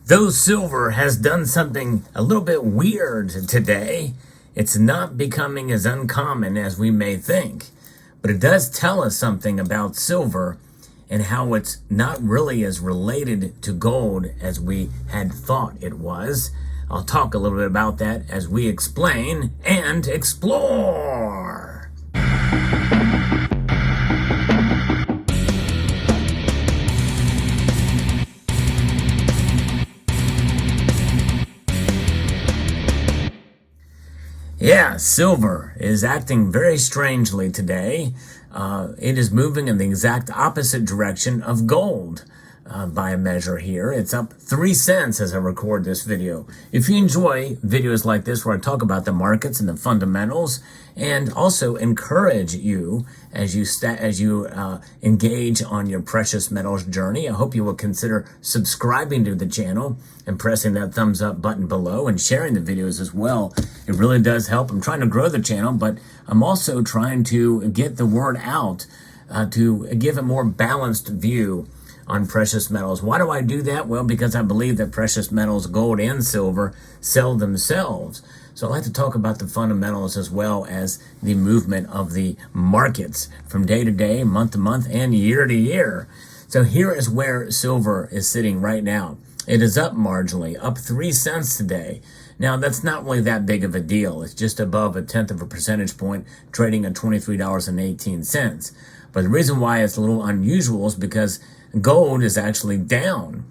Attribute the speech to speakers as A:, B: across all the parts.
A: Though silver has done something a little bit weird today, it's not becoming as uncommon as we may think. But it does tell us something about silver and how it's not really as related to gold as we had thought it was. I'll talk a little bit about that as we explain and explore. Yeah, silver is acting very strangely today. It is moving in the exact opposite direction of gold by a measure here. It's up 3 cents as I record this video. If you enjoy videos like this where I talk about the markets and the fundamentals and also encourage you as you engage on your precious metals journey, I hope you will consider subscribing to the channel and pressing that thumbs up button below and sharing the videos as well. It really does help. I'm trying to grow the channel, but I'm also trying to get the word out to give a more balanced view on precious metals. Why do I do that? Well, because I believe that precious metals, gold and silver, sell themselves. So I like to talk about the fundamentals as well as the movement of the markets from day to day, month to month, and year to year. So here is where silver is sitting right now. It is up marginally, up 3 cents today. Now, that's not really that big of a deal. It's just above 1/10 of a percentage point, trading at $23.18. But the reason why it's a little unusual is because gold is actually down.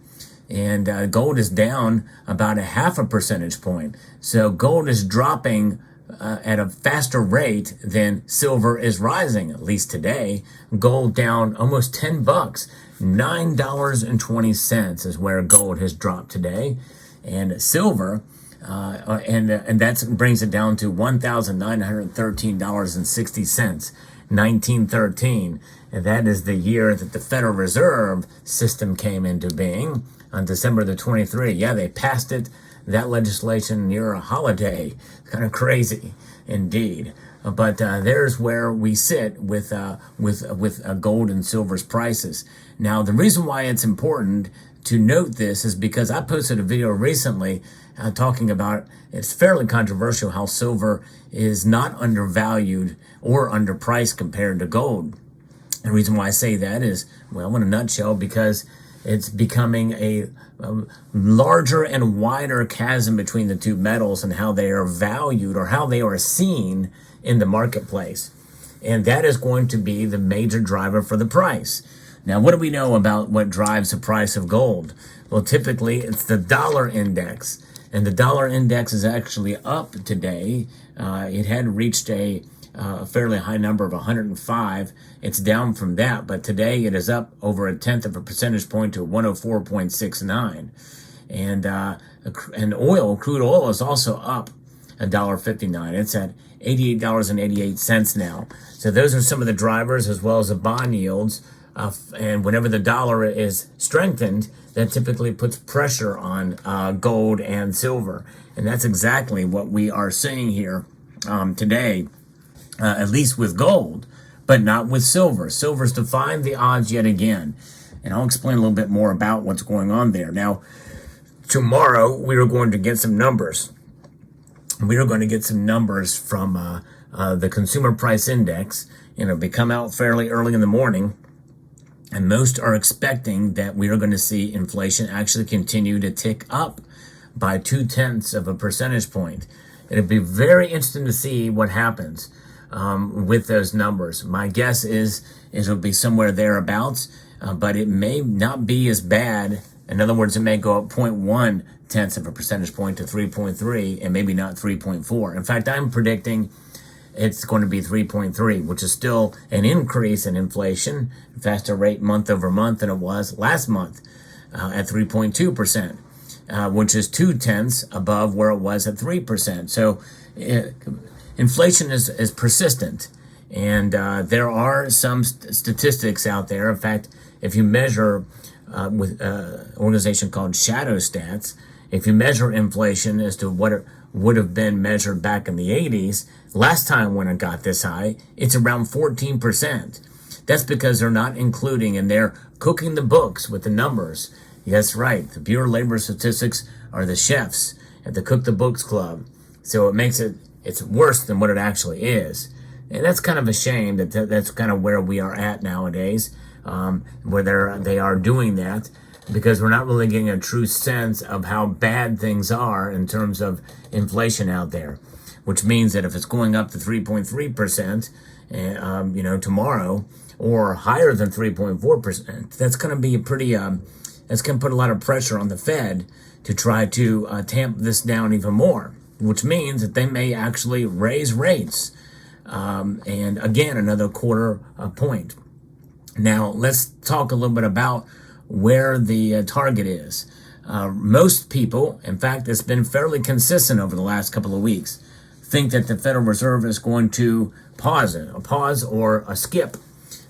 A: And gold is down about 0.5 percentage point. So gold is dropping at a faster rate than silver is rising, at least today. Gold down almost $10. $9.20 is where gold has dropped today. And silver, and that brings it down to $1,913.60. 1913, and that is the year that the Federal Reserve System came into being on December the 23rd. Yeah, they passed it, that legislation near a holiday. Kind of crazy indeed. But there's where we sit with gold and silver's prices. Now, the reason why it's important to note this is because I posted a video recently talking about, it's fairly controversial, how silver is not undervalued or underpriced compared to gold. The reason why I say that is, well, in a nutshell, because it's becoming a larger and wider chasm between the two metals and how they are valued or how they are seen in the marketplace. And that is going to be the major driver for the price. Now, what do we know about what drives the price of gold? Well, typically it's the dollar index. And the dollar index is actually up today. It had reached a fairly high number of 105. It's down from that, but today it is up over 1/10 of a percentage point to 104.69. And crude oil is also up $1.59. It's at $88.88 now. So those are some of the drivers, as well as the bond yields. And whenever the dollar is strengthened, that typically puts pressure on gold and silver. And that's exactly what we are seeing here today, at least with gold, but not with silver. Silver's defying the odds yet again. And I'll explain a little bit more about what's going on there. Now, tomorrow we are going to get some numbers. We are going to get some numbers from the Consumer Price Index. It'll be come out fairly early in the morning. And most are expecting that we are going to see inflation actually continue to tick up by 0.2 of a percentage point. It'll be very interesting to see what happens with those numbers. My guess is it'll be somewhere thereabouts, but it may not be as bad. In other words, it may go up 0.1 of a percentage point to 3.3 and maybe not 3.4. In fact, I'm predicting it's going to be 3.3, which is still an increase in inflation, faster rate month over month than it was last month at 3.2%, which is 0.2 above where it was at 3%. So inflation is persistent, and there are some statistics out there. In fact, if you measure with an organization called Shadow Stats, if you measure inflation as to what it would have been measured back in the 80s, last time when it got this high, it's around 14%. That's because they're not including, and they're cooking the books with the numbers Yes, right. The Bureau of Labor Statistics are the chefs at the Cook the Books Club. So it makes it's worse than what it actually is. And that's kind of a shame that's kind of where we are at nowadays, where they are doing that, because we're not really getting a true sense of how bad things are in terms of inflation out there, which means that if it's going up to 3.3%, tomorrow, or higher than 3.4%, that's going to be that's going to put a lot of pressure on the Fed to try to tamp this down even more, which means that they may actually raise rates. And again, another quarter point. Now, let's talk a little bit about where the target is. Most people, in fact, it's been fairly consistent over the last couple of weeks, think that the Federal Reserve is going to pause or a skip.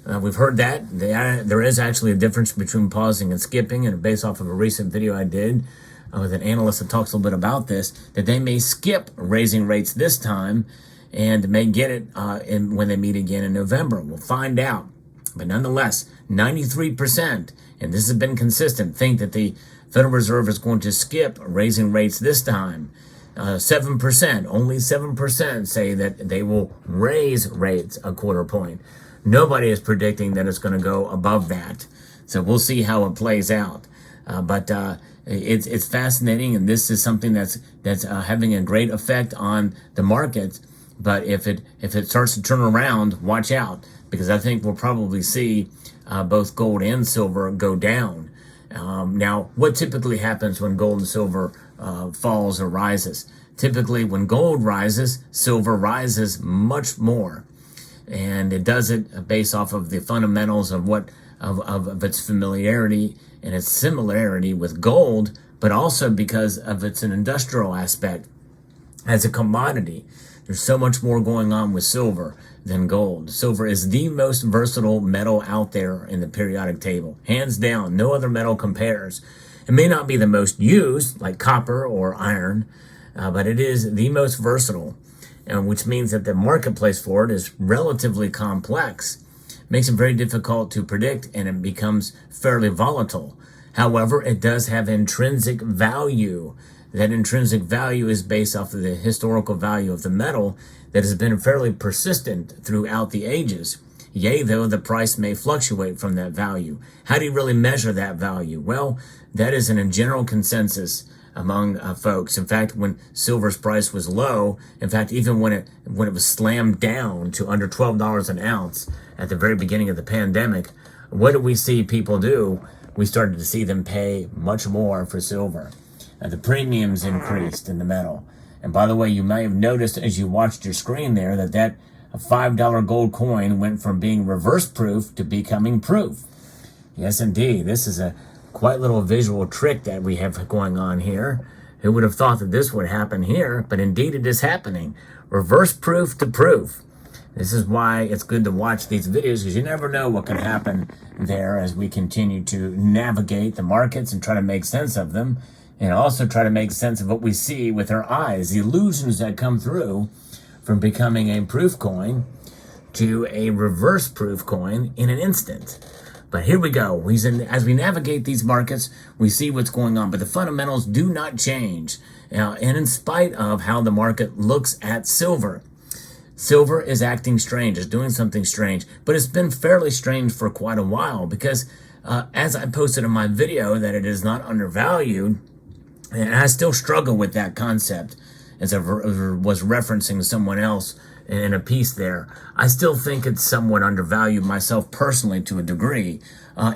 A: We've heard that. There is actually a difference between pausing and skipping, and based off of a recent video I did with an analyst that talks a little bit about this, that they may skip raising rates this time and may get it when they meet again in November. We'll find out. But nonetheless, 93%, and this has been consistent, think that the Federal Reserve is going to skip raising rates this time. 7%, only 7% say that they will raise rates a quarter point. Nobody is predicting that it's going to go above that. So we'll see how it plays out. But it's fascinating, and this is something that's having a great effect on the market. But if it starts to turn around, watch out, because I think we'll probably see both gold and silver go down. Now, what typically happens when gold and silver falls or rises? Typically, when gold rises, silver rises much more, and it does it based off of the fundamentals of its familiarity and its similarity with gold, but also because of its an industrial aspect as a commodity. There's so much more going on with silver than gold. Silver is the most versatile metal out there in the periodic table. Hands down, no other metal compares. It may not be the most used, like copper or iron, but it is the most versatile, which means that the marketplace for it is relatively complex. Makes it very difficult to predict, and it becomes fairly volatile. However, it does have intrinsic value. That intrinsic value is based off of the historical value of the metal that has been fairly persistent throughout the ages. Yea, though the price may fluctuate from that value. How do you really measure that value? Well, that is in a general consensus among folks. In fact, when silver's price was low, in fact, even when it was slammed down to under $12 an ounce at the very beginning of the pandemic, what did we see people do? We started to see them pay much more for silver. The premiums increased in the metal. And by the way, you may have noticed as you watched your screen there that $5 gold coin went from being reverse proof to becoming proof. Yes, indeed. This is a quite little visual trick that we have going on here. Who would have thought that this would happen here? But indeed it is happening. Reverse proof to proof. This is why it's good to watch these videos, because you never know what can happen there as we continue to navigate the markets and try to make sense of them. And also try to make sense of what we see with our eyes, the illusions that come through from becoming a proof coin to a reverse proof coin in an instant. But here we go. As we navigate these markets, we see what's going on. But the fundamentals do not change. And in spite of how the market looks at silver, silver is acting strange, is doing something strange. But it's been fairly strange for quite a while, because as I posted in my video that it is not undervalued, and I still struggle with that concept, as I was referencing someone else in a piece there. I still think it's somewhat undervalued myself personally to a degree,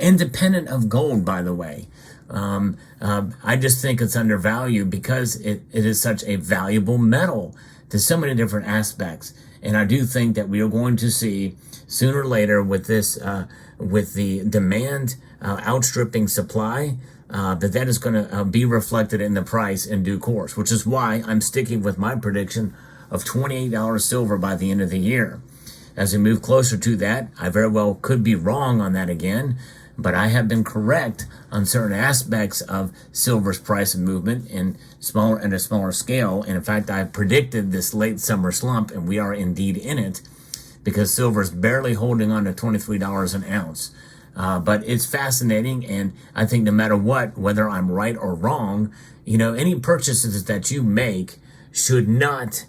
A: independent of gold, by the way. I just think it's undervalued because it is such a valuable metal to so many different aspects. And I do think that we are going to see sooner or later with this, with the demand outstripping supply, that is going to be reflected in the price in due course, which is why I'm sticking with my prediction of $28 silver by the end of the year. As we move closer to that, I very well could be wrong on that again, but I have been correct on certain aspects of silver's price and movement at a smaller scale. And in fact, I predicted this late summer slump, and we are indeed in it, because silver is barely holding on to $23 an ounce. But it's fascinating, and I think no matter what, whether I'm right or wrong, any purchases that you make should not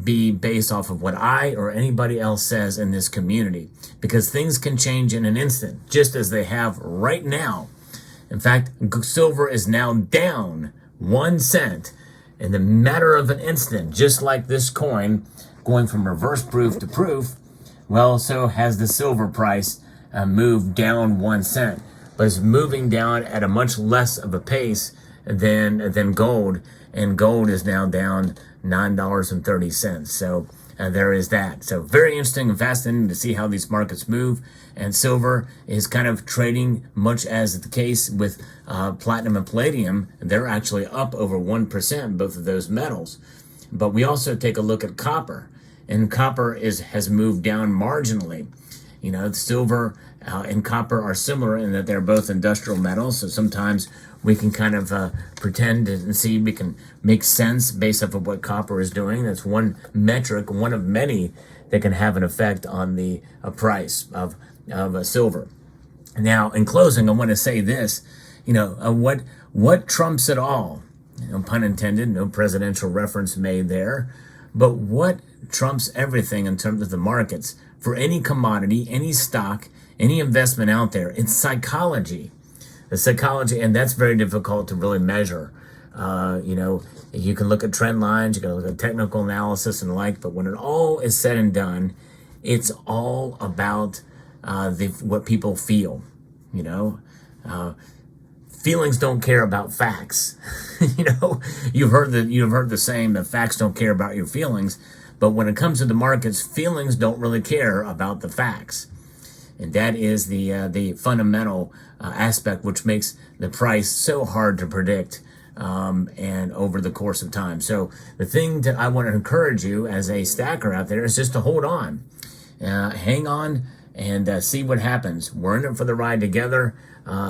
A: be based off of what I or anybody else says in this community, because things can change in an instant, just as they have right now. In fact, silver is now down 1 cent in the matter of an instant, just like this coin going from reverse proof to proof. Well, so has the silver price moved down 1 cent, but it's moving down at a much less of a pace than gold, and gold is now down $9.30. So there is that. So very interesting and fascinating to see how these markets move. And silver is kind of trading much as the case with platinum and palladium. They're actually up over 1%, both of those metals. But we also take a look at copper, and copper has moved down marginally. Silver and copper are similar in that they're both industrial metals. So sometimes we can kind of pretend and see we can make sense based off of what copper is doing. That's one metric, one of many that can have an effect on the price of silver. Now, in closing, I want to say this: what trumps it all? Pun intended, no presidential reference made there. But what trumps everything in terms of the markets for any commodity, any stock, any investment out there? It's psychology. The psychology, and that's very difficult to really measure. You can look at trend lines, you can look at technical analysis and the like, but when it all is said and done, it's all about what people feel. Feelings don't care about facts. You've heard the saying that facts don't care about your feelings, but when it comes to the markets, feelings don't really care about the facts. And that is the fundamental aspect which makes the price so hard to predict and over the course of time. So the thing that I want to encourage you as a stacker out there is just to hold on, hang on, and see what happens. We're in it for the ride together.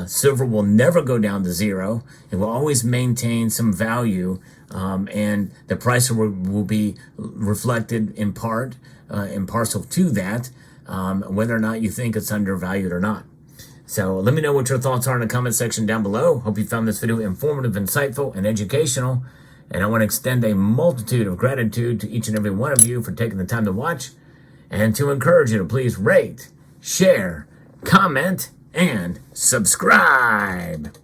A: Silver will never go down to zero. It will always maintain some value, and the price will be reflected in part, in parcel to that, whether or not you think it's undervalued or not. So let me know what your thoughts are in the comment section down below. Hope you found this video informative, insightful, and educational. And I want to extend a multitude of gratitude to each and every one of you for taking the time to watch, and to encourage you to please rate, share, comment, and subscribe.